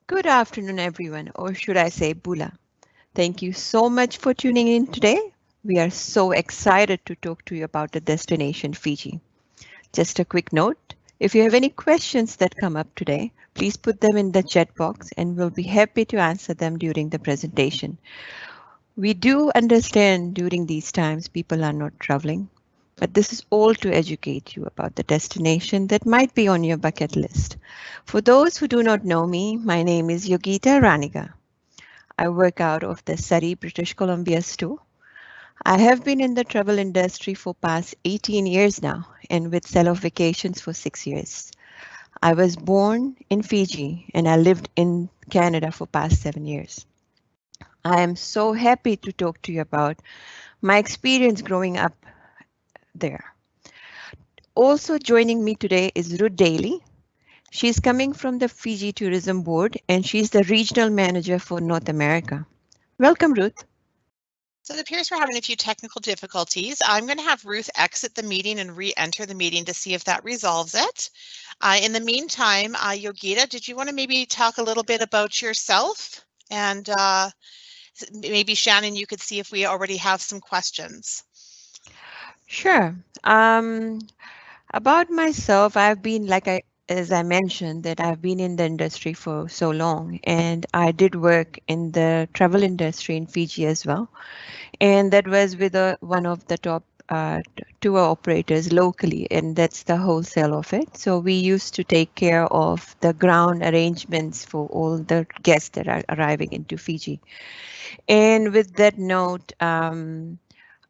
Good afternoon, everyone, or should I say Bula. Thank you so much for tuning in today. We are so excited to talk to you about the destination Fiji. Just a quick note, if you have any questions that come up today, please put them in the chat box and we'll be happy to answer them during the presentation. We do understand during these times people are not traveling, but this is all to educate you about the destination that might be on your bucket list. For those who do not know me, my name is Yogita Raniga. I work out of the Surrey, British Columbia store. I have been in the travel industry for past 18 years now and with Sell-Off Vacations for 6 years. I was born in Fiji and I lived in Canada for past 7 years. I am so happy to talk to you about my experience growing up there. Also joining me today is Ruth Daley. She's coming from the Fiji Tourism Board and she's the regional manager for North America. Welcome, Ruth. So it appears we're having a few technical difficulties. I'm going to have Ruth exit the meeting and re-enter the meeting to see if that resolves it. In the meantime, Yogita, did you want to maybe talk a little bit about yourself? And maybe Shannon, you could see if we already have some questions. Sure. About myself, I've been as I mentioned, that I've been in the industry for so long, and I did work in the travel industry in Fiji as well, and that was with one of the top tour operators locally, and that's the wholesale of it. So we used to take care of the ground arrangements for all the guests that are arriving into Fiji. And with that note, I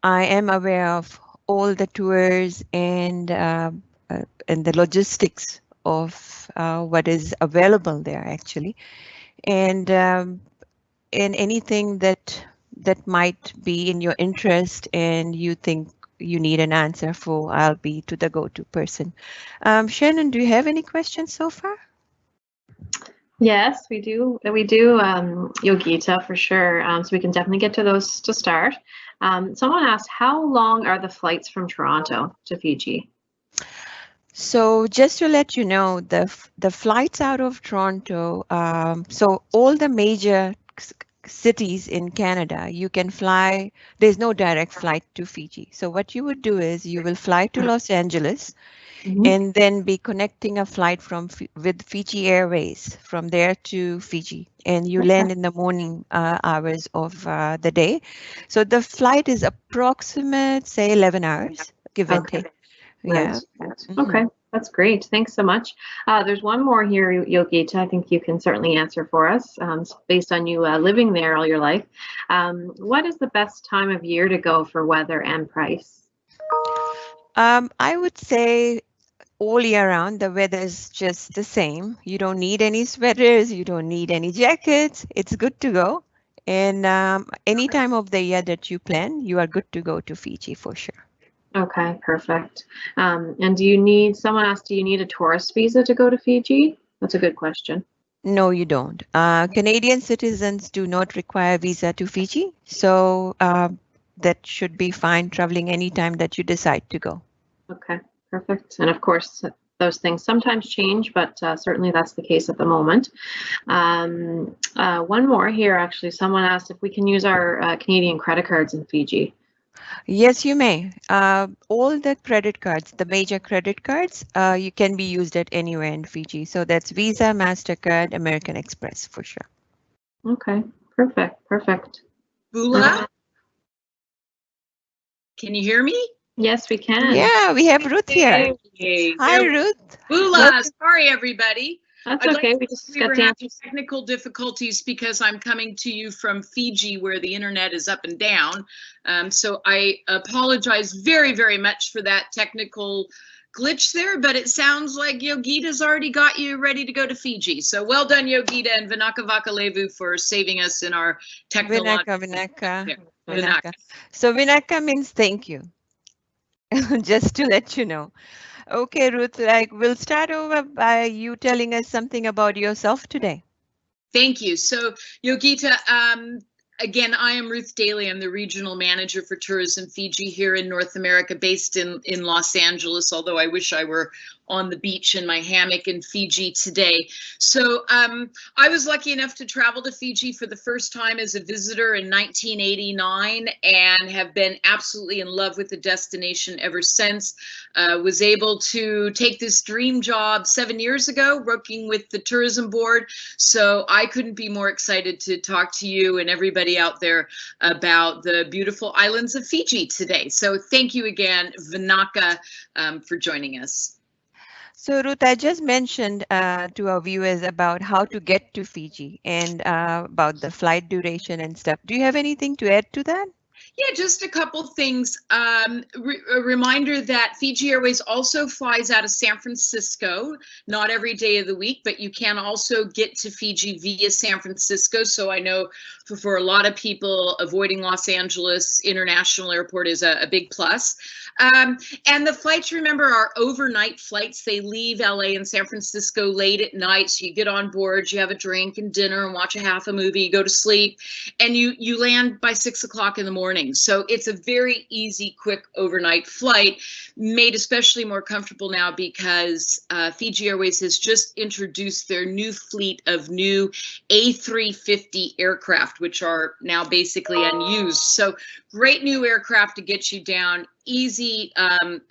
am aware of all the tours and the logistics of what is available there actually, and anything that might be in your interest and you think you need an answer for, I'll be to the go-to person. Shannon, do you have any questions so far? Yes, we do. Yogita, for sure. So we can definitely get to those to start. Someone asked, how long are the flights from Toronto to Fiji? So just to let you know, the flights out of Toronto, so all the major cities in Canada, you can fly. There's no direct flight to Fiji. So what you would do is you will fly to Los Angeles and then be connecting a flight with Fiji Airways from there to Fiji, and you land in the morning hours of the day. So the flight is approximate, say 11 hours, give and take. Yeah. Okay, that's great. Thanks so much. There's one more here, Yogita. I think you can certainly answer for us, based on you living there all your life. What is the best time of year to go for weather and price? I would say all year round, the weather is just the same. You don't need any sweaters, you don't need any jackets. It's good to go. And any time of the year that you plan, you are good to go to Fiji for sure. Okay, perfect. And someone asked, do you need a tourist visa to go to Fiji? That's a good question. No, you don't. Canadian citizens do not require visa to Fiji. So that should be fine traveling anytime that you decide to go. Okay, perfect. And of course, those things sometimes change, but certainly that's the case at the moment. One more here, actually. Someone asked if we can use our Canadian credit cards in Fiji. Yes, you may. All the credit cards, the major credit cards, you can be used at anywhere in Fiji. So that's Visa, MasterCard, American Express for sure. Okay, perfect. Bula? Can you hear me? Yes, we can. Yeah, we have Ruth here. Hey, hi, Ruth. Bula, sorry, everybody. That's okay. We just got having technical difficulties because I'm coming to you from Fiji where the internet is up and down. So I apologize very, very much for that technical glitch there, but it sounds like Yogita's already got you ready to go to Fiji. So well done, Yogita, and Vinaka Vakalevu for saving us in our technological... Vinaka. So Vinaka means thank you, just to let you know. Okay, Ruth, we'll start over by you telling us something about yourself today. Thank you. So, Yogita, again, I am Ruth Daley. I'm the regional manager for Tourism Fiji here in North America, based in Los Angeles, although I wish I were on the beach in my hammock in Fiji today. So I was lucky enough to travel to Fiji for the first time as a visitor in 1989 and have been absolutely in love with the destination ever since. Was able to take this dream job 7 years ago working with the tourism board. So I couldn't be more excited to talk to you and everybody out there about the beautiful islands of Fiji today. So thank you again, Vinaka, for joining us. So Ruth, I just mentioned to our viewers about how to get to Fiji and about the flight duration and stuff. Do you have anything to add to that? Yeah, just a couple things. A reminder that Fiji Airways also flies out of San Francisco, not every day of the week, but you can also get to Fiji via San Francisco. So I know for a lot of people, avoiding Los Angeles International Airport is a big plus. And the flights, remember, are overnight flights. They leave LA and San Francisco late at night. So you get on board, you have a drink and dinner and watch a half a movie, you go to sleep, and you land by 6 o'clock in the morning. So it's a very easy, quick overnight flight, made especially more comfortable now because Fiji Airways has just introduced their new fleet of new A350 aircraft, which are now basically unused. So great new aircraft to get you down. Easy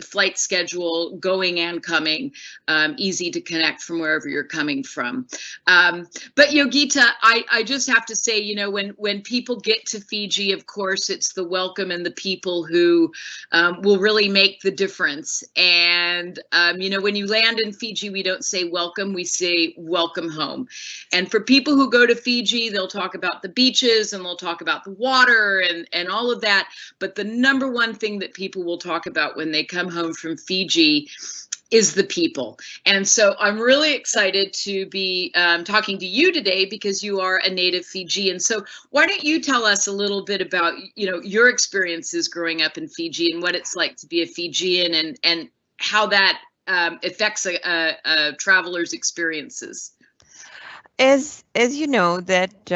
flight schedule, going and coming, easy to connect from wherever you're coming from. But Yogita, I just have to say, you know, when people get to Fiji, of course, it's the welcome and the people who will really make the difference. And, you know, when you land in Fiji, we don't say welcome, we say welcome home. And for people who go to Fiji, they'll talk about the beaches and they'll talk about the water and all of that. But the number one thing that people will talk about when they come home from Fiji is the people. And so I'm really excited to be talking to you today because you are a native Fijian. So why don't you tell us a little bit about, you know, your experiences growing up in Fiji and what it's like to be a Fijian and how that affects a traveler's experiences. As you know that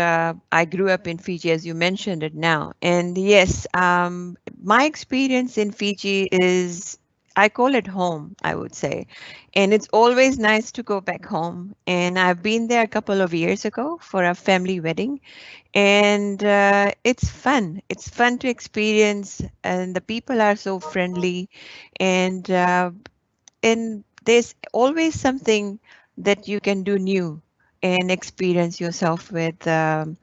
I grew up in Fiji, as you mentioned it now, and yes, my experience in Fiji is, I call it home, I would say, and it's always nice to go back home. And I've been there a couple of years ago for a family wedding, and it's fun. It's fun to experience, and the people are so friendly, and there's always something that you can do new and experience yourself with the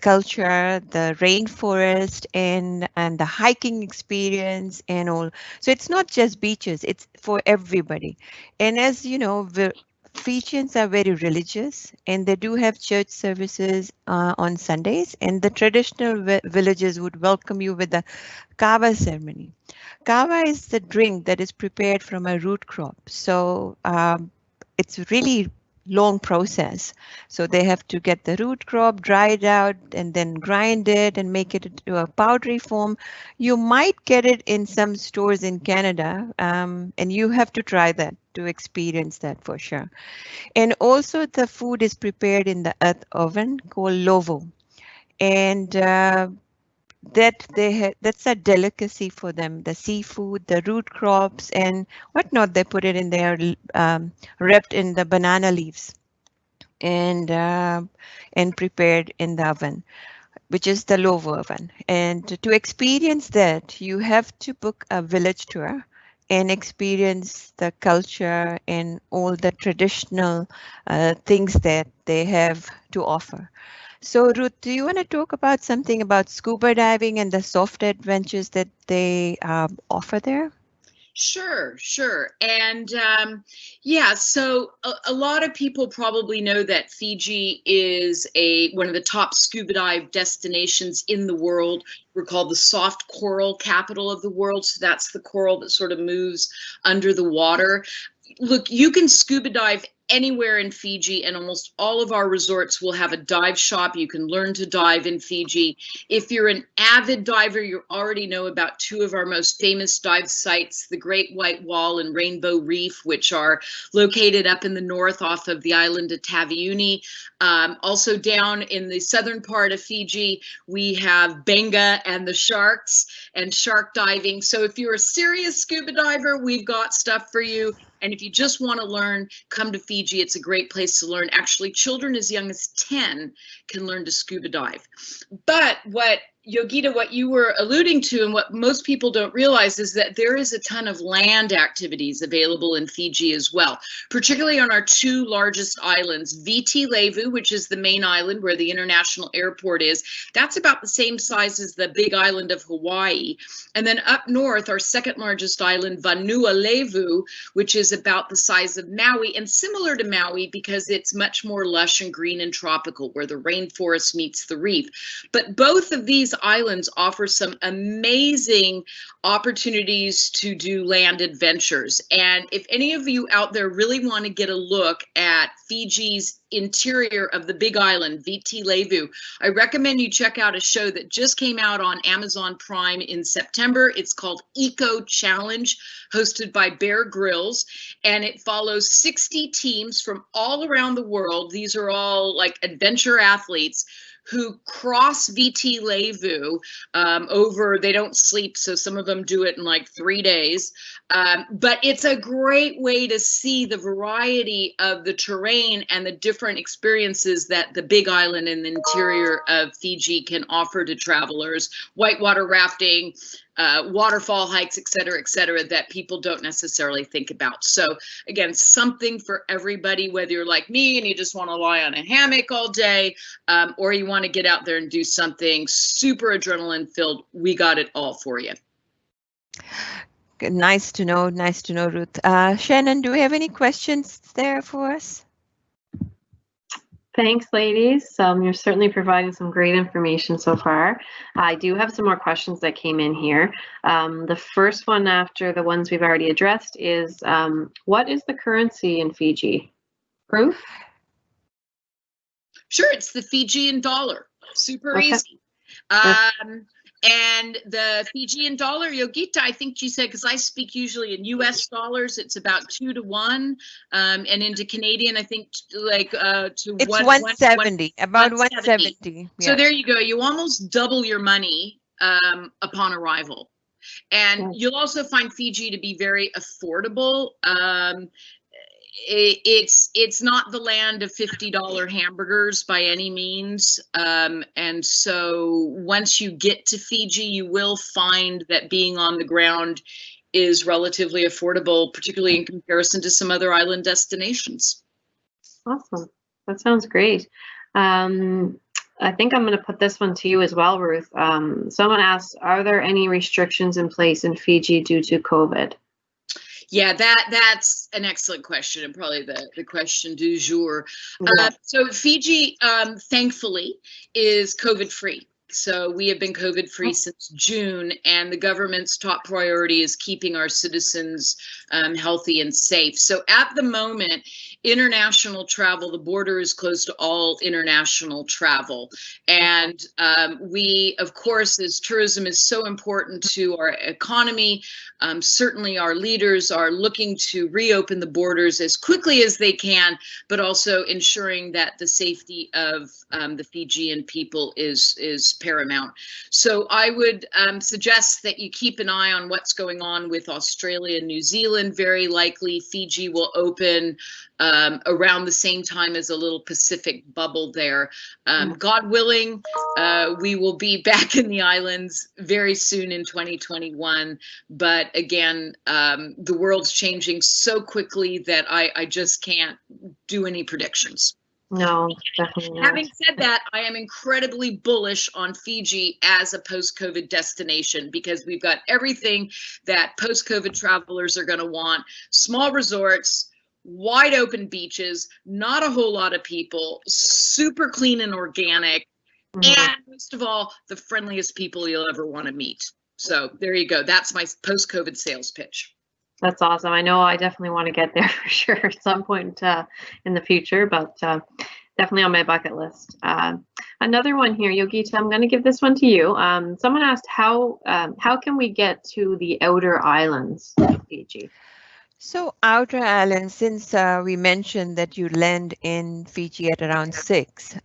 culture, the rainforest, and the hiking experience and all. So it's not just beaches; it's for everybody. And as you know, Fijians are very religious, and they do have church services on Sundays. And the traditional villages would welcome you with the kava ceremony. Kava is the drink that is prepared from a root crop. So it's really long process. So they have to get the root crop dried out and then grind it and make it into a powdery form. You might get it in some stores in Canada, and you have to try that to experience that for sure. And also the food is prepared in the earth oven called lovo. And that's a delicacy for them, the seafood, the root crops and whatnot. They put it in there, wrapped in the banana leaves and prepared in the oven, which is the lovo oven. And to experience that, you have to book a village tour and experience the culture and all the traditional things that they have to offer. So Ruth, do you want to talk about something about scuba diving and the soft adventures that they offer there? Sure. And yeah, so a lot of people probably know that Fiji is one of the top scuba dive destinations in the world. We're called the soft coral capital of the world. So that's the coral that sort of moves under the water. Look, you can scuba dive anywhere in Fiji, and almost all of our resorts will have a dive shop. You can learn to dive in Fiji. If you're an avid diver, you already know about two of our most famous dive sites, the Great White Wall and Rainbow Reef, which are located up in the north off of the island of Taveuni. Also down in the southern part of Fiji, we have Benga and the sharks and shark diving. So if you're a serious scuba diver, we've got stuff for you. And if you just want to learn, come to Fiji. It's a great place to learn. Actually, children as young as 10 can learn to scuba dive. But what, Yogita, what you were alluding to and what most people don't realize is that there is a ton of land activities available in Fiji as well, particularly on our two largest islands, Viti Levu, which is the main island where the international airport is. That's about the same size as the big island of Hawaii. And then up north, our second largest island, Vanua Levu, which is about the size of Maui and similar to Maui because it's much more lush and green and tropical, where the rainforest meets the reef. But both of these islands offer some amazing opportunities to do land adventures. And if any of you out there really want to get a look at Fiji's interior of the big island, Viti Levu, I recommend you check out a show that just came out on Amazon Prime in September. It's called Eco Challenge, hosted by Bear Grylls, and it follows 60 teams from all around the world. These are all like adventure athletes who cross Viti Levu over, they don't sleep, so some of them do it in like 3 days. But it's a great way to see the variety of the terrain and the different experiences that the big island and the interior of Fiji can offer to travelers. Whitewater rafting, waterfall hikes, et cetera, that people don't necessarily think about. So again, something for everybody, whether you're like me and you just want to lie on a hammock all day, or you want to get out there and do something super adrenaline filled. We got it all for you. Nice to know, Ruth. Shannon, do we have any questions there for us? Thanks, ladies. You're certainly providing some great information so far. I do have some more questions that came in here. The first one after the ones we've already addressed is, what is the currency in Fiji? Ruth? Sure, it's the Fijian dollar. Super Okay. easy. And the Fijian dollar, Yogita, I think you said, because I speak usually in US dollars, it's about 2 to 1. And into Canadian, I think like to It's 170. about 170. So Yeah. there you go. You almost double your money upon arrival. And you'll also find Fiji to be very affordable. It's not the land of $50 hamburgers by any means. And so once you get to Fiji, you will find that being on the ground is relatively affordable, particularly in comparison to some other island destinations. Awesome. That sounds great. I think I'm going to put this one to you as well, Ruth. Someone asked, are there any restrictions in place in Fiji due to COVID? Yeah, that's an excellent question, and probably the question du jour. So Fiji, thankfully, is COVID-free. So we have been COVID-free since June, and the government's top priority is keeping our citizens healthy and safe. So at the moment, international travel, the border is closed to all international travel. And we, of course, as tourism is so important to our economy, certainly our leaders are looking to reopen the borders as quickly as they can, but also ensuring that the safety of the Fijian people is paramount. So I would suggest that you keep an eye on what's going on with Australia and New Zealand. Very likely Fiji will open around the same time as a little Pacific bubble there. God willing, we will be back in the islands very soon in 2021. But again, the world's changing so quickly that I just can't do any predictions. No, definitely not. Having said that, I am incredibly bullish on Fiji as a post-COVID destination because we've got everything that post-COVID travelers are going to want. Small resorts, wide open beaches, not a whole lot of people, super clean and organic, and most of all, the friendliest people you'll ever want to meet. So there you go. That's my post-COVID sales pitch. That's awesome. I know I definitely want to get there for sure at some point in the future, but definitely on my bucket list. Another one here, Yogita, I'm going to give this one to you. Someone asked how can we get to the outer islands of Fiji? So outer islands, since we mentioned that you land in Fiji at around 6,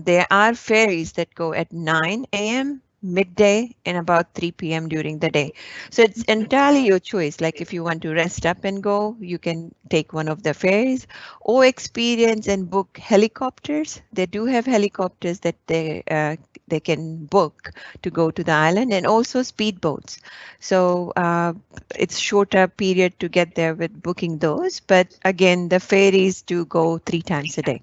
there are ferries that go at 9 a.m., midday, and about 3 p.m. during the day. So it's entirely your choice. Like if you want to rest up and go, you can take one of the ferries or experience and book helicopters. They do have helicopters that they can book to go to the island, and also speedboats. So it's shorter period to get there with booking those, but again, the ferries do go 3 times a day.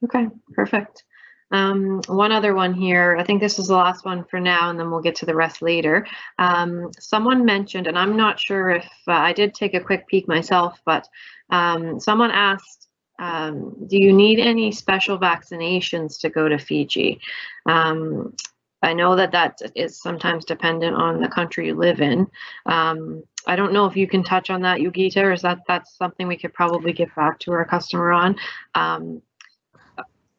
Okay, perfect. One other one here, I think this is the last one for now, and then we'll get to the rest later. Someone mentioned, and I'm not sure if I did take a quick peek myself, but someone asked, do you need any special vaccinations to go to Fiji? I know that is sometimes dependent on the country you live in. I don't know if you can touch on that, Yogita, or is that's something we could probably get back to our customer on.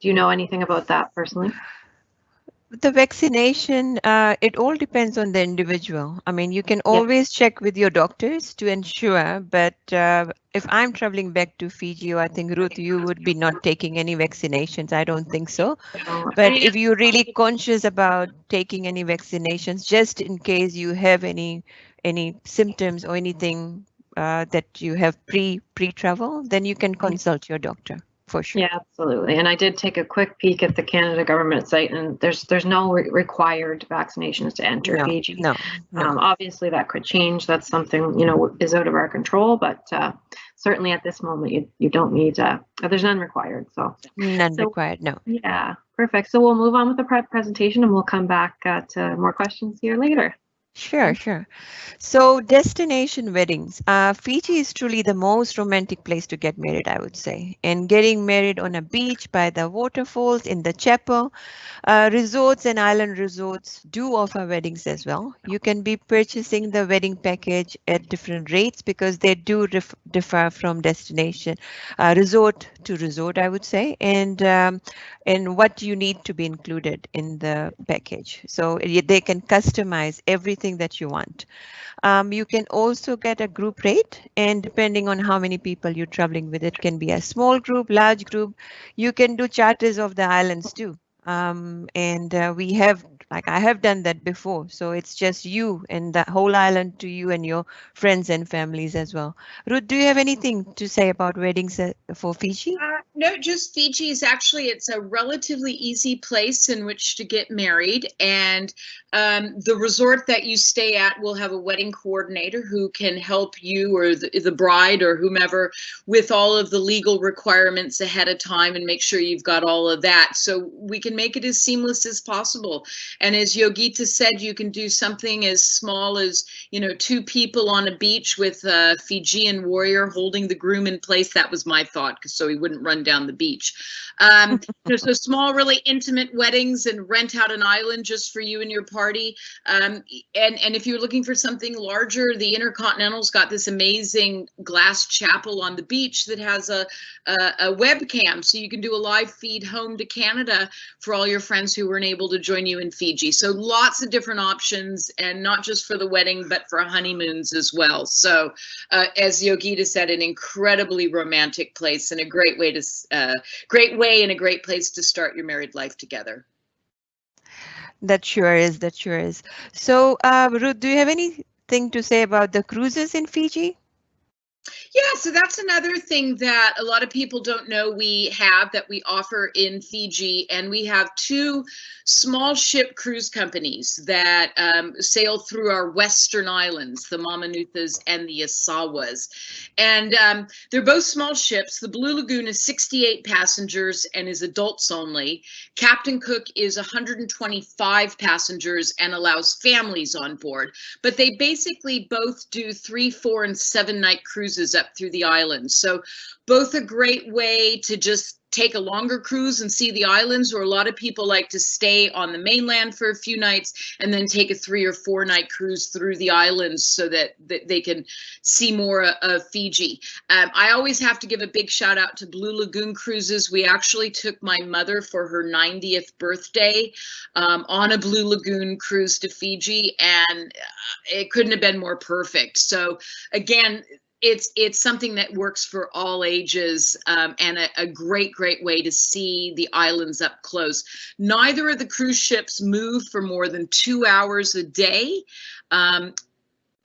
Do you know anything about that personally? The vaccination, it all depends on the individual. I mean, you can always check with your doctors to ensure, but if I'm traveling back to Fiji, I think, Ruth, you would be not taking any vaccinations. I don't think so. But if you're really conscious about taking any vaccinations, just in case you have any symptoms or anything that you have pre-travel, then you can consult your doctor. For sure. Yeah, absolutely. And I did take a quick peek at the Canada government site, and there's no required vaccinations to enter Fiji. No. Obviously, that could change. That's something, is out of our control, but certainly at this moment, you don't need, there's none required. So none required, no. Yeah, perfect. So we'll move on with the presentation, and we'll come back to more questions here later. Sure. So destination weddings. Fiji is truly the most romantic place to get married, I would say. And getting married on a beach by the waterfalls in the chapel. Resorts and island resorts do offer weddings as well. You can be purchasing the wedding package at different rates because they do differ from destination, resort to resort, I would say, and what you need to be included in the package. So they can customize everything that you want. You can also get a group rate, and depending on how many people you're traveling with, it can be a small group, large group. You can do charters of the islands too. We have, I have done that before. So it's just you and the whole island to you and your friends and families as well. Ruth, do you have anything to say about weddings for Fiji? No, just Fiji is actually, it's a relatively easy place in which to get married. And the resort that you stay at will have a wedding coordinator who can help you or the bride or whomever with all of the legal requirements ahead of time and make sure you've got all of that. So we can make it as seamless as possible. And as Yogita said, you can do something as small as, 2 people on a beach with a Fijian warrior holding the groom in place. That was my thought, so he wouldn't run down the beach. So small, really intimate weddings, and rent out an island just for you and your party. And if you're looking for something larger, the Intercontinental's got this amazing glass chapel on the beach that has a webcam, so you can do a live feed home to Canada for all your friends who weren't able to join you in Fiji. So lots of different options, and not just for the wedding, but for honeymoons as well. So as Yogita said, an incredibly romantic place and a great way and a great place to start your married life together. That sure is. So Ruth, do you have anything to say about the cruises in Fiji? Yeah, so that's another thing that a lot of people don't know we offer in Fiji. And we have 2 small ship cruise companies that sail through our western islands, the Mamanucas and the Asawas. And they're both small ships. The Blue Lagoon is 68 passengers and is adults only. Captain Cook is 125 passengers and allows families on board. But they basically both do 3, 4, and 7 night cruises up through the islands. So both a great way to just take a longer cruise and see the islands, or a lot of people like to stay on the mainland for a few nights and then take a 3 or 4 night cruise through the islands so that they can see more of Fiji. I always have to give a big shout out to Blue Lagoon Cruises. We actually took my mother for her 90th birthday on a Blue Lagoon cruise to Fiji, and it couldn't have been more perfect. So again, it's something that works for all ages, and a great way to see the islands up close. Neither of the cruise ships move for more than 2 hours a day.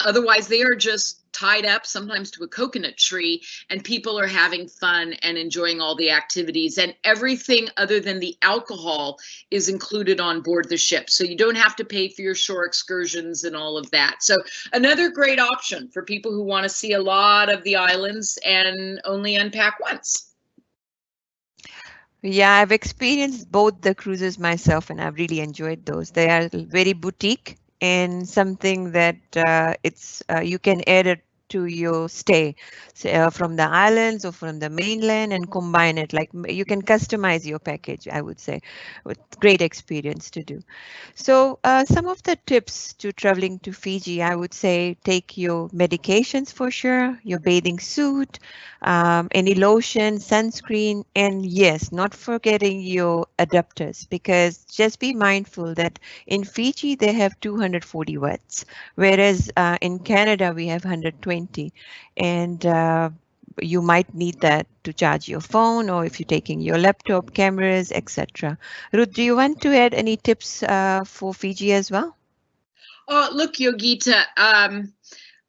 Otherwise, they are just tied up sometimes to a coconut tree, and people are having fun and enjoying all the activities, and everything other than the alcohol is included on board the ship. So you don't have to pay for your shore excursions and all of that. So another great option for people who want to see a lot of the islands and only unpack once. Yeah, I've experienced both the cruises myself, and I've really enjoyed those. They are very boutique and something that you can add it to your stay from the islands or from the mainland and combine it. Like you can customize your package, I would say, with great experience to do. So some of the tips to traveling to Fiji, I would say take your medications for sure, your bathing suit, any lotion, sunscreen, and yes, not forgetting your adapters, because just be mindful that in Fiji they have 240 watts, whereas in Canada we have 120, and you might need that to charge your phone, or if you're taking your laptop, cameras, etc. Ruth, do you want to add any tips for Fiji as well? Oh, look, Yogita,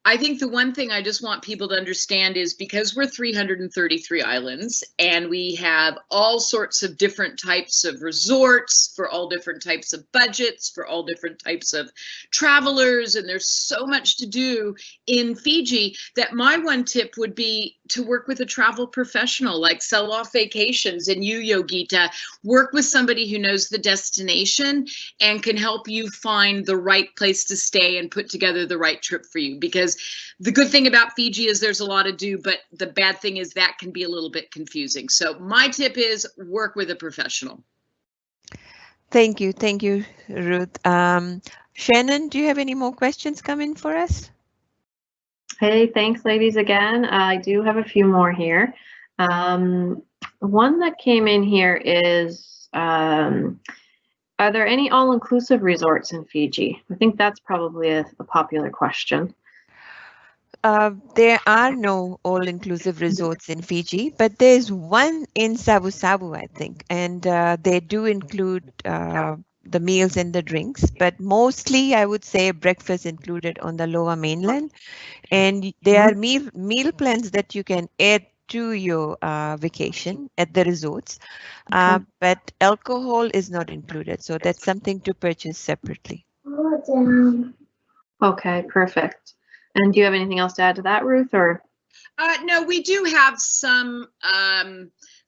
I think the one thing I just want people to understand is because we're 333 islands and we have all sorts of different types of resorts for all different types of budgets, for all different types of travelers, and there's so much to do in Fiji, that my one tip would be to work with a travel professional like Sell Off Vacations, and you, Yogita, work with somebody who knows the destination and can help you find the right place to stay and put together the right trip for you. Because the good thing about Fiji is there's a lot to do, but the bad thing is that can be a little bit confusing. So my tip is work with a professional. Thank you, Ruth. Shannon, do you have any more questions coming for us? Hey, thanks, ladies, again. I do have a few more here. One that came in here is, are there any all-inclusive resorts in Fiji? I think that's probably a popular question. There are no all-inclusive resorts in Fiji, but there's one in Sabu Sabu, I think, and they do include the meals and the drinks, but mostly I would say breakfast included on the lower mainland, and there are meal plans that you can add to your vacation at the resorts, but alcohol is not included, so that's something to purchase separately. Okay, perfect. And do you have anything else to add to that, Ruth? Or no, we do have some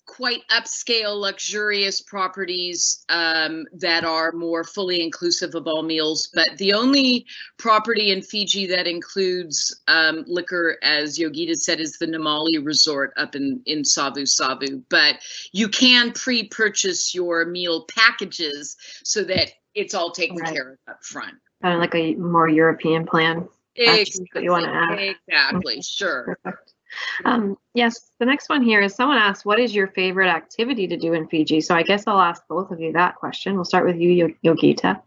quite upscale, luxurious properties that are more fully inclusive of all meals. But the only property in Fiji that includes liquor, as Yogita said, is the Namali Resort up in Savu Savu. But you can pre-purchase your meal packages so that it's all taken care of up front. Kind of like a more European plan. Exactly. What you want to add. Exactly. Sure. Perfect. Yes, the next one here is someone asked, what is your favorite activity to do in Fiji? So I guess I'll ask both of you that question. We'll start with you, Yogita.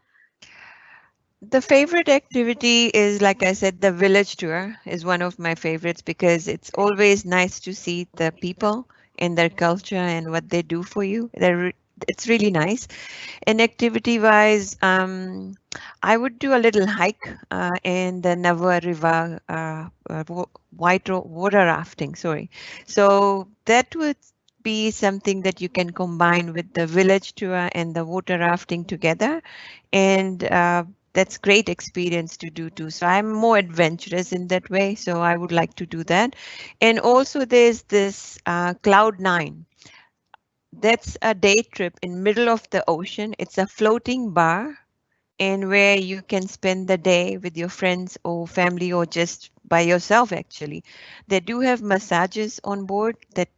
The favorite activity is, like I said, the village tour is one of my favorites because it's always nice to see the people and their culture and what they do for you. It's really nice. And activity wise, I would do a little hike in the Nava River, water rafting, sorry. So that would be something that you can combine with the village tour and the water rafting together. And that's great experience to do too. So I'm more adventurous in that way. So I would like to do that. And also there's this Cloud9. That's a day trip in middle of the ocean. It's a floating bar, and where you can spend the day with your friends or family or just by yourself. Actually, they do have massages on board that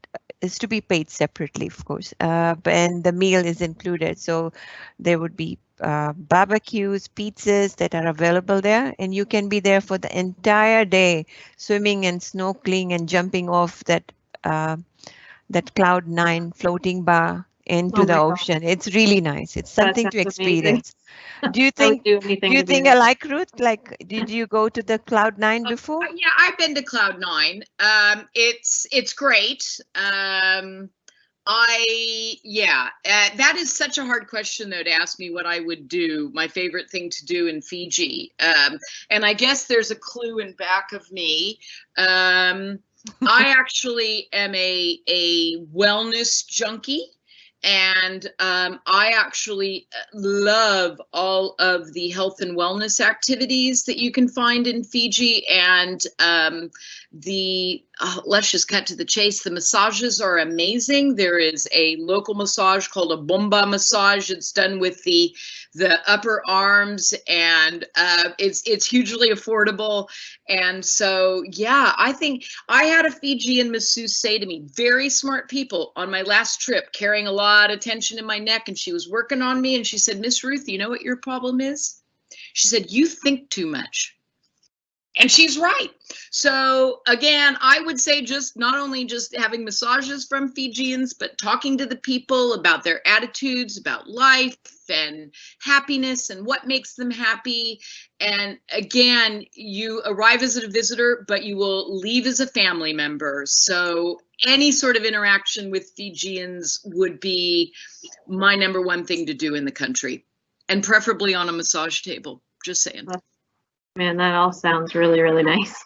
is to be paid separately, of course, and the meal is included. So there would be barbecues, pizzas that are available there, and you can be there for the entire day, swimming and snorkeling and jumping off that Cloud9 floating bar into Oh the my God, ocean. It's really nice. It's that something to sounds amazing. experience. Do you I would think do anything do you to do think I that. like Ruth? Like, did you go to the Cloud9 before? Yeah, I've been to Cloud9. It's great. That is such a hard question though to ask me what I would do, my favorite thing to do in Fiji. And I guess there's a clue in back of me. I actually am a wellness junkie. And I actually love all of the health and wellness activities that you can find in Fiji. And let's just cut to the chase. The massages are amazing. There is a local massage called a bomba massage. It's done with the upper arms, and it's hugely affordable. And so, yeah, I think I had a Fijian masseuse say to me, very smart people on my last trip, carrying a lot of tension in my neck, and she was working on me, and she said, Miss Ruth, you know what your problem is? She said, you think too much. And she's right. So again, I would say just not only just having massages from Fijians, but talking to the people about their attitudes, about life and happiness and what makes them happy. And again, you arrive as a visitor, but you will leave as a family member. So any sort of interaction with Fijians would be my number one thing to do in the country, and preferably on a massage table. Just saying. Man, that all sounds really, really nice.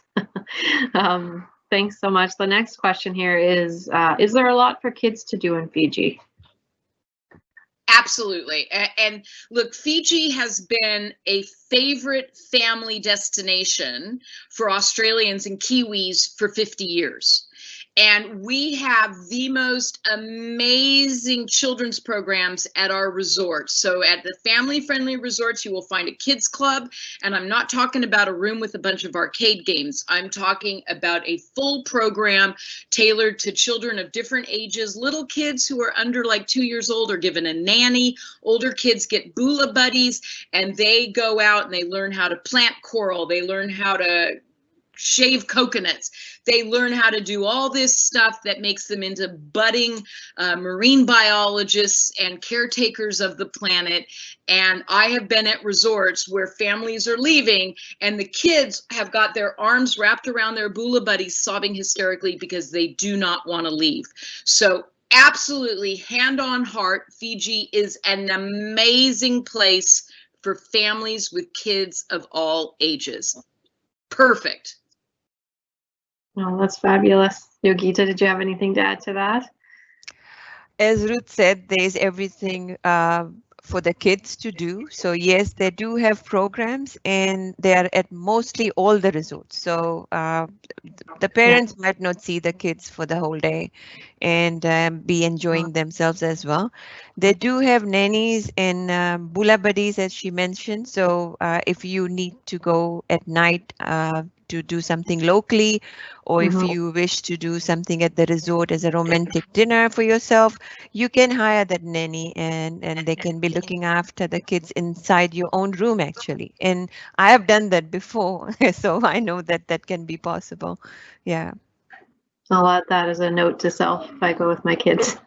Thanks so much. The next question here is there a lot for kids to do in Fiji? Absolutely. And look, Fiji has been a favorite family destination for Australians and Kiwis for 50 years. And we have the most amazing children's programs at our resorts. So at the family-friendly resorts, you will find a kids club. And I'm not talking about a room with a bunch of arcade games. I'm talking about a full program tailored to children of different ages. Little kids who are under like 2 years old are given a nanny. Older kids get Bula buddies, and they go out and they learn how to plant coral. They learn how to shave coconuts. They learn how to do all this stuff that makes them into budding marine biologists and caretakers of the planet. And I have been at resorts where families are leaving and the kids have got their arms wrapped around their Bula buddies, sobbing hysterically because they do not want to leave. So absolutely, hand on heart, Fiji is an amazing place for families with kids of all ages. Perfect. Oh, that's fabulous. Yogita, did you have anything to add to that? As Ruth said, there's everything for the kids to do. So yes, they do have programs, and they are at mostly all the resorts. So the parents might not see the kids for the whole day and be enjoying themselves as well. They do have nannies and Bula buddies, as she mentioned. So if you need to go at night to do something locally, or if you wish to do something at the resort as a romantic dinner for yourself, you can hire that nanny, and they can be looking after the kids inside your own room, actually. And I have done that before, so I know that that can be possible. Yeah. I'll add that as a note to self if I go with my kids.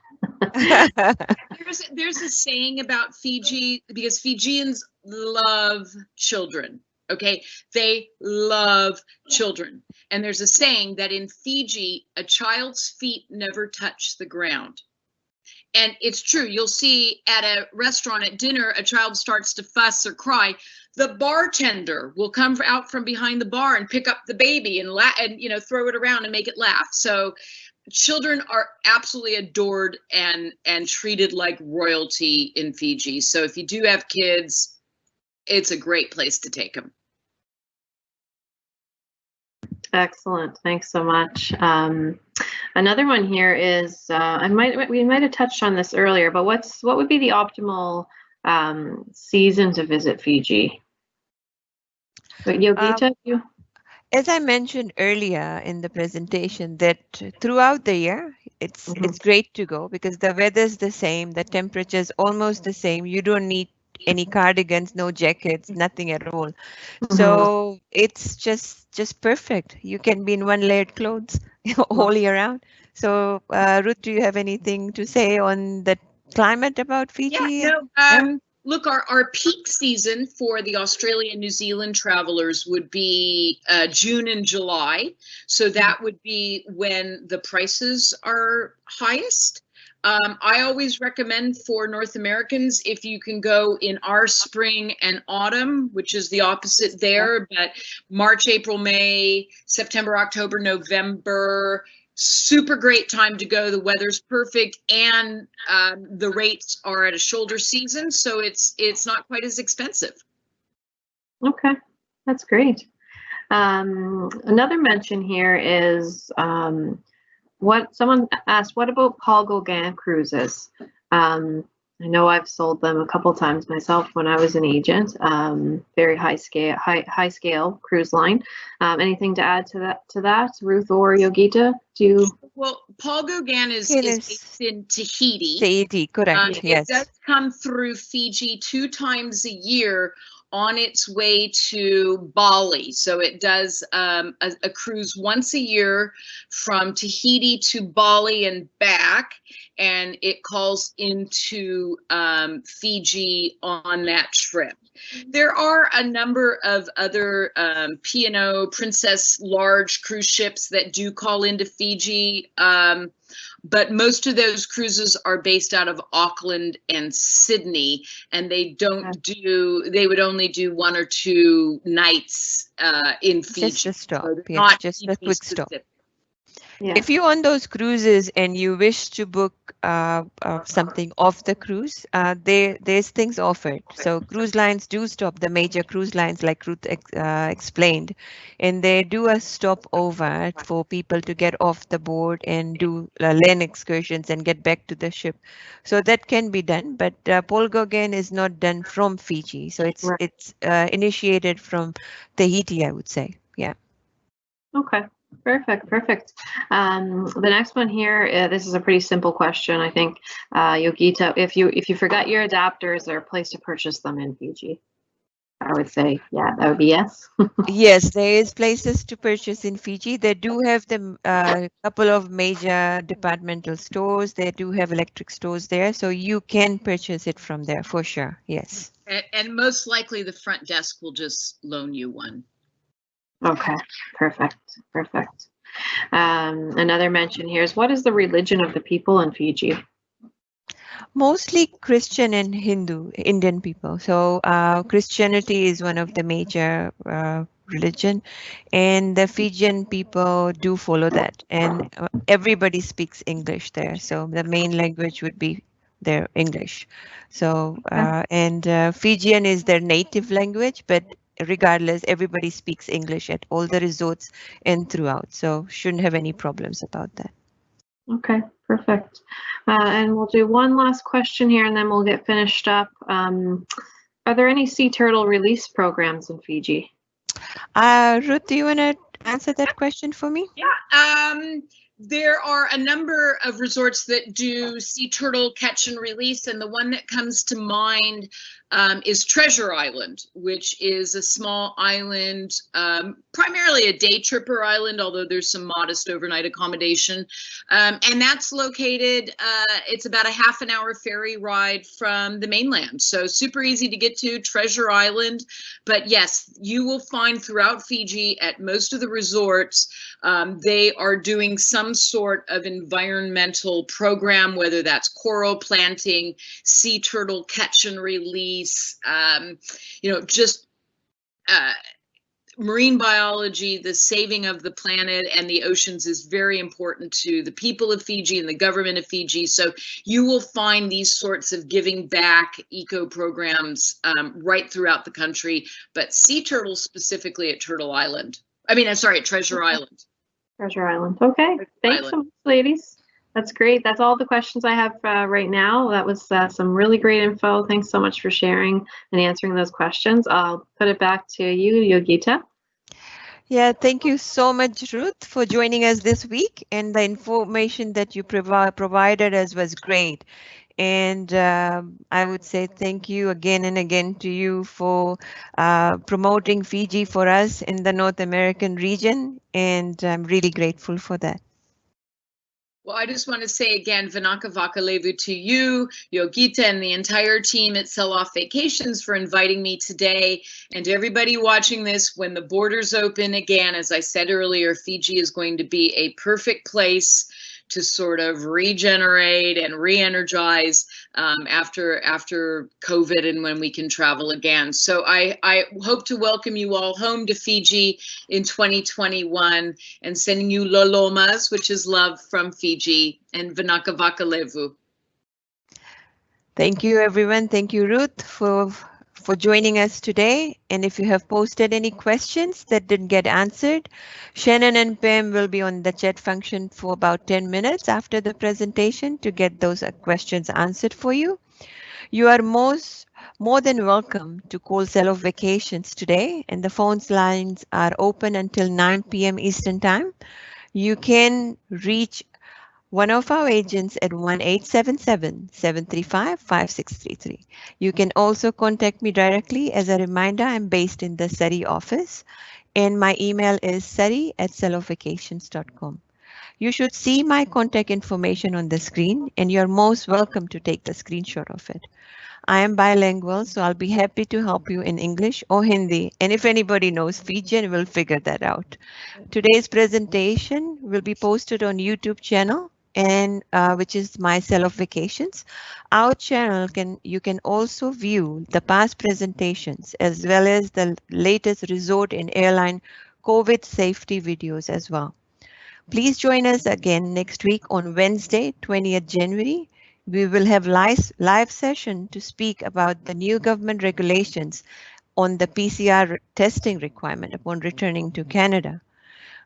There's a saying about Fiji, because Fijians love children. Okay, they love children. And there's a saying that in Fiji, a child's feet never touch the ground. And it's true. You'll see at a restaurant at dinner, a child starts to fuss or cry. The bartender will come out from behind the bar and pick up the baby and throw it around and make it laugh. So children are absolutely adored and treated like royalty in Fiji. So if you do have kids, it's a great place to take them. Excellent. Thanks so much. Another one here is we might have touched on this earlier, but what would be the optimal season to visit Fiji? But Yogita, as I mentioned earlier in the presentation, that throughout the year, it's great to go because the weather's the same, the temperature's almost the same. You don't need any cardigans, no jackets, nothing at all. So it's just perfect. You can be in one layered clothes all year round. So Ruth, do you have anything to say on the climate about Fiji? Yeah, no, look, our peak season for the Australia and New Zealand travelers would be June and July. So that would be when the prices are highest. I always recommend for North Americans, if you can go in our spring and autumn, which is the opposite there, but March, April, May, September, October, November, super great time to go. The weather's perfect, and the rates are at a shoulder season, so it's not quite as expensive. Okay, that's great. Another mention here is what someone asked, what about Paul Gauguin cruises? I know I've sold them a couple times myself when I was an agent. Very high scale cruise line. Anything to add to that, Ruth or Yogita? Well, Paul Gauguin is based in Tahiti. Tahiti, correct. Yes. It does come through Fiji 2 times a year on its way to Bali. So it does a cruise once a year from Tahiti to Bali and back, and it calls into Fiji on that trip. There are a number of other P&O Princess large cruise ships that do call into Fiji, but most of those cruises are based out of Auckland and Sydney, and they would only do 1 or 2 nights in Fiji. Just a stop, so yes, just a quick stop. Yeah. If you're on those cruises and you wish to book something off the cruise, there's things offered. So cruise lines do stop, the major cruise lines like Ruth explained, and they do a stopover for people to get off the board and do land excursions and get back to the ship. So that can be done, but Paul Gauguin is not done from Fiji. So it's initiated from Tahiti, I would say. Yeah. Okay. Perfect. The next one here, this is a pretty simple question, I think. Yogita, if you forgot your adapter, is there a place to purchase them in Fiji? I would say, yeah, that would be yes. Yes, there is places to purchase in Fiji. They do have the couple of major departmental stores. They do have electric stores there, so you can purchase it from there for sure. Yes. And most likely the front desk will just loan you one. Okay, perfect. Another mention here is, what is the religion of the people in Fiji? Mostly Christian and Indian people. So Christianity is one of the major religion, and the Fijian people do follow that, and everybody speaks English there. So the main language would be their English. So and Fijian is their native language, but regardless, everybody speaks English at all the resorts and throughout. So shouldn't have any problems about that. Okay, perfect. And we'll do one last question here and then we'll get finished up. Are there any sea turtle release programs in Fiji? Ruth, do you want to answer that question for me? Yeah. There are a number of resorts that do sea turtle catch and release, and the one that comes to mind is Treasure Island, which is a small island, primarily a day tripper island, although there's some modest overnight accommodation. And that's located, it's about a half-an-hour ferry ride from the mainland. So super easy to get to, Treasure Island. But yes, you will find throughout Fiji at most of the resorts, they are doing some sort of environmental program, whether that's coral planting, sea turtle catch and release, just marine biology. The saving of the planet and the oceans is very important to the people of Fiji and the government of Fiji. So you will find these sorts of giving back eco programs right throughout the country, but sea turtles specifically at Turtle Island. At Treasure Island. Treasure Island. Okay. Thanks so much, ladies. That's great. That's all the questions I have right now. That was some really great info. Thanks so much for sharing and answering those questions. I'll put it back to you, Yogita. Yeah, thank you so much, Ruth, for joining us this week. And the information that you provided us was great. And I would say thank you again and again to you for promoting Fiji for us in the North American region. And I'm really grateful for that. Well, I just want to say again, Vinaka Vakalevu to you, Yogita, and the entire team at Sell Off Vacations for inviting me today. And to everybody watching this, when the borders open again, as I said earlier, Fiji is going to be a perfect place to sort of regenerate and re-energize after COVID and when we can travel again. So I hope to welcome you all home to Fiji in 2021 and sending you lolomas, which is love from Fiji, and Vinaka Vakalevu. Thank you, everyone. Thank you, Ruth, for joining us today. And if you have posted any questions that didn't get answered, Shannon and Pam will be on the chat function for about 10 minutes after the presentation to get those questions answered for you. You are more than welcome to call Sell Off Vacations today, and the phone lines are open until 9 p.m. Eastern Time. You can reach one of our agents at 1-877-735-5633. You can also contact me directly. As a reminder, I'm based in the Surrey office, and my email is surrey@selloffvacations.com. You should see my contact information on the screen, and you're most welcome to take the screenshot of it. I am bilingual, so I'll be happy to help you in English or Hindi, and if anybody knows Fijian, we'll figure that out. Today's presentation will be posted on YouTube channel, and which is my Sell Off Vacations. Our channel you can also view the past presentations as well as the latest resort and airline COVID safety videos as well. Please join us again next week on Wednesday, 20th January. We will have live session to speak about the new government regulations on the PCR testing requirement upon returning to Canada.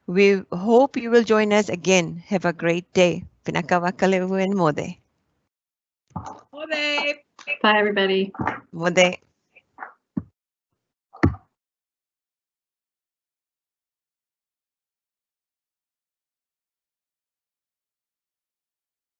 We hope you will join us again. Have a great day. Vinaka Vakalevu and Mode. Bye. Bye, everybody. Mode.